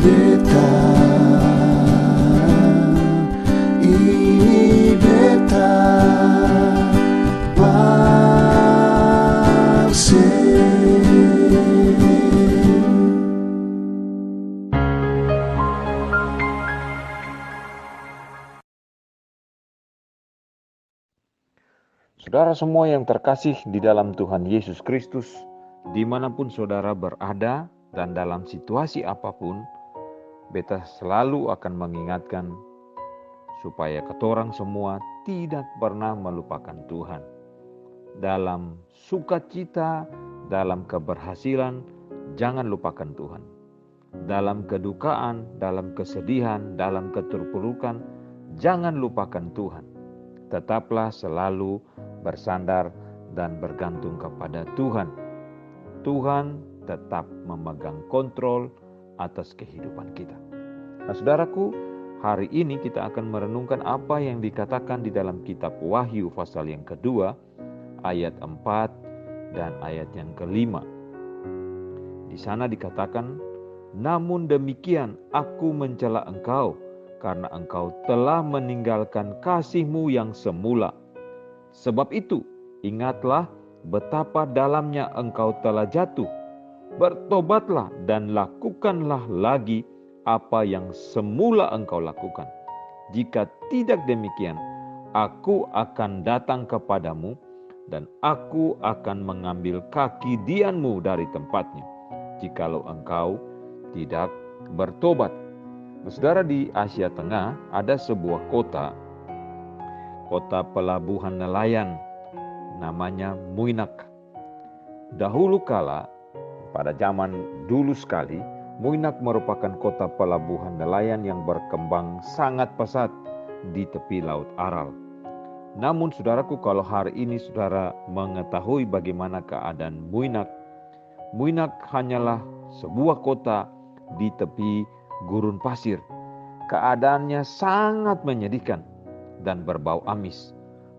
beta, ini beta Saudara semua yang terkasih di dalam Tuhan Yesus Kristus, dimanapun saudara berada dan dalam situasi apapun, beta selalu akan mengingatkan supaya ketorang semua tidak pernah melupakan Tuhan. Dalam sukacita, dalam keberhasilan, jangan lupakan Tuhan. Dalam kedukaan, dalam kesedihan, dalam keterpurukan, jangan lupakan Tuhan. Tetaplah selalu bersandar dan bergantung kepada Tuhan. Tuhan tetap memegang kontrol atas kehidupan kita. Nah, saudaraku, hari ini kita akan merenungkan apa yang dikatakan di dalam kitab Wahyu pasal yang kedua, ayat 4 dan ayat yang kelima. Di sana dikatakan, namun demikian aku mencela engkau, karena engkau telah meninggalkan kasih-Mu yang semula. Sebab itu, ingatlah betapa dalamnya engkau telah jatuh. Bertobatlah dan lakukanlah lagi apa yang semula engkau lakukan. Jika tidak demikian, aku akan datang kepadamu dan aku akan mengambil kaki dianmu dari tempatnya, jikalau engkau tidak bertobat. Saudara, di Asia Tengah ada sebuah kota pelabuhan nelayan namanya Muinak. Dahulu kala, pada zaman dulu sekali, Muinak merupakan kota pelabuhan nelayan yang berkembang sangat pesat di tepi Laut Aral. Namun saudaraku, kalau hari ini saudara mengetahui bagaimana keadaan Muinak hanyalah sebuah kota di tepi gurun pasir. Keadaannya sangat menyedihkan dan berbau amis.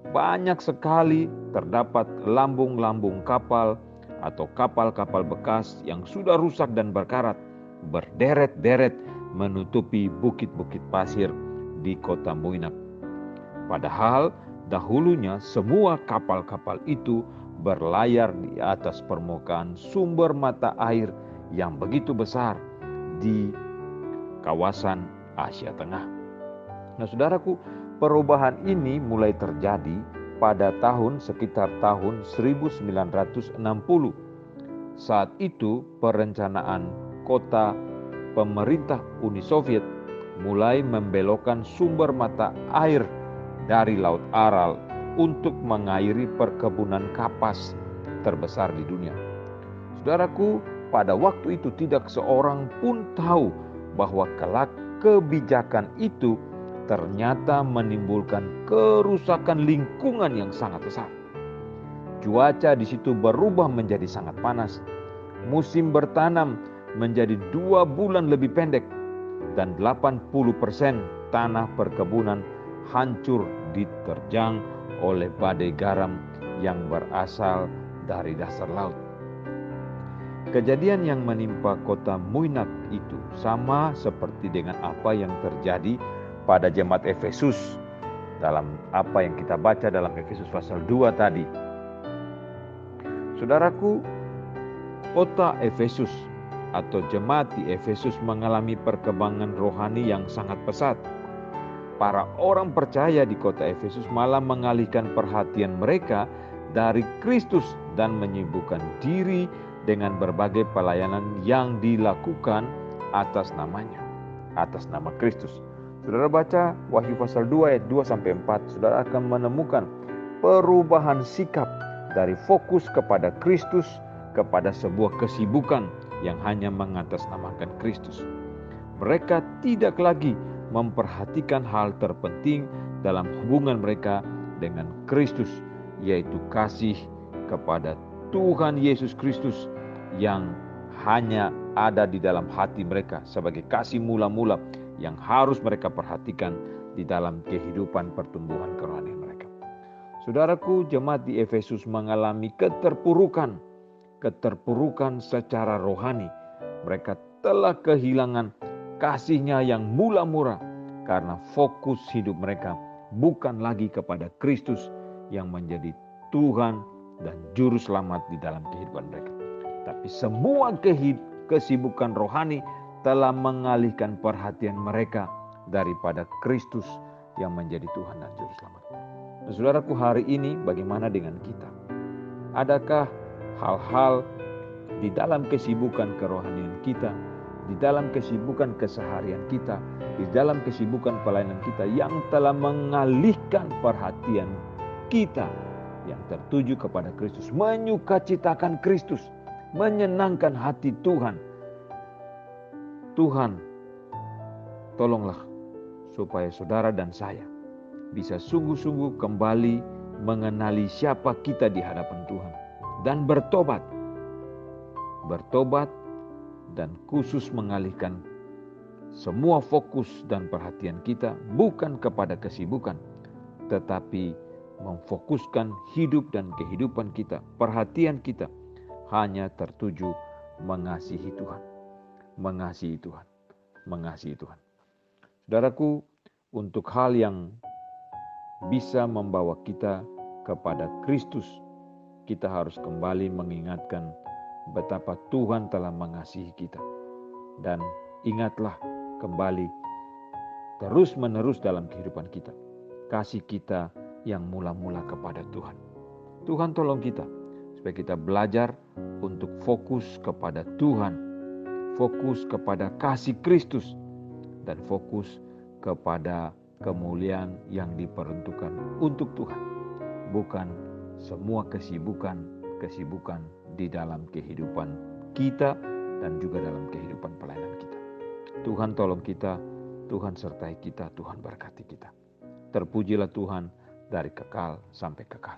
Banyak sekali terdapat lambung-lambung kapal atau kapal-kapal bekas yang sudah rusak dan berkarat, berderet-deret menutupi bukit-bukit pasir di kota Muinak. Padahal dahulunya semua kapal-kapal itu berlayar di atas permukaan sumber mata air yang begitu besar di kawasan Asia Tengah. Nah, saudaraku, perubahan ini mulai terjadi pada sekitar tahun 1960. Saat itu perencanaan kota pemerintah Uni Soviet mulai membelokkan sumber mata air dari Laut Aral untuk mengairi perkebunan kapas terbesar di dunia. Saudaraku, pada waktu itu tidak seorang pun tahu bahwa kelak kebijakan itu ternyata menimbulkan kerusakan lingkungan yang sangat besar. Cuaca di situ berubah menjadi sangat panas. Musim bertanam menjadi 2 bulan lebih pendek dan 80% tanah perkebunan hancur diterjang oleh badai garam yang berasal dari dasar laut. Kejadian yang menimpa kota Muinak itu sama seperti dengan apa yang terjadi pada jemaat Efesus dalam apa yang kita baca dalam Efesus pasal 2 tadi. Saudaraku, kota Efesus atau jemaat di Efesus mengalami perkembangan rohani yang sangat pesat. Para orang percaya di kota Efesus malah mengalihkan perhatian mereka dari Kristus dan menyibukkan diri dengan berbagai pelayanan yang dilakukan atas namanya, atas nama Kristus. Saudara baca Wahyu pasal 2 ayat 2-4, saudara akan menemukan perubahan sikap dari fokus kepada Kristus kepada sebuah kesibukan yang hanya mengatasnamakan Kristus. Mereka tidak lagi memperhatikan hal terpenting dalam hubungan mereka dengan Kristus, yaitu kasih kepada Tuhan Yesus Kristus yang hanya ada di dalam hati mereka sebagai kasih mula-mula yang harus mereka perhatikan di dalam kehidupan pertumbuhan kerohanian mereka. Saudaraku, jemaat di Efesus mengalami keterpurukan secara rohani. Mereka telah kehilangan kasih-Nya yang mula-mula, karena fokus hidup mereka bukan lagi kepada Kristus yang menjadi Tuhan dan Juru Selamat di dalam kehidupan mereka. Tapi semua kesibukan rohani telah mengalihkan perhatian mereka daripada Kristus yang menjadi Tuhan dan Juru Selamat. Nah, saudaraku, hari ini bagaimana dengan kita? Adakah hal-hal di dalam kesibukan kerohanian kita, di dalam kesibukan keseharian kita, di dalam kesibukan pelayanan kita yang telah mengalihkan perhatian kita yang tertuju kepada Kristus, menyukacitakan Kristus, menyenangkan hati Tuhan? Tuhan, tolonglah supaya saudara dan saya bisa sungguh-sungguh kembali mengenali siapa kita di hadapan Tuhan dan bertobat dan khusus mengalihkan semua fokus dan perhatian kita bukan kepada kesibukan, tetapi memfokuskan hidup dan kehidupan kita, perhatian kita hanya tertuju mengasihi Tuhan. Mengasihi Tuhan, mengasihi Tuhan. Saudaraku, untuk hal yang bisa membawa kita kepada Kristus, kita harus kembali mengingatkan betapa Tuhan telah mengasihi kita. Dan ingatlah kembali terus-menerus dalam kehidupan kita, kasih kita yang mula-mula kepada Tuhan. Tuhan tolong kita supaya kita belajar untuk fokus kepada Tuhan, fokus kepada kasih Kristus, dan fokus kepada kemuliaan yang diperuntukkan untuk Tuhan. Bukan semua kesibukan di dalam kehidupan kita dan juga dalam kehidupan pelayanan kita. Tuhan tolong kita, Tuhan sertai kita, Tuhan berkati kita. Terpujilah Tuhan dari kekal sampai kekal.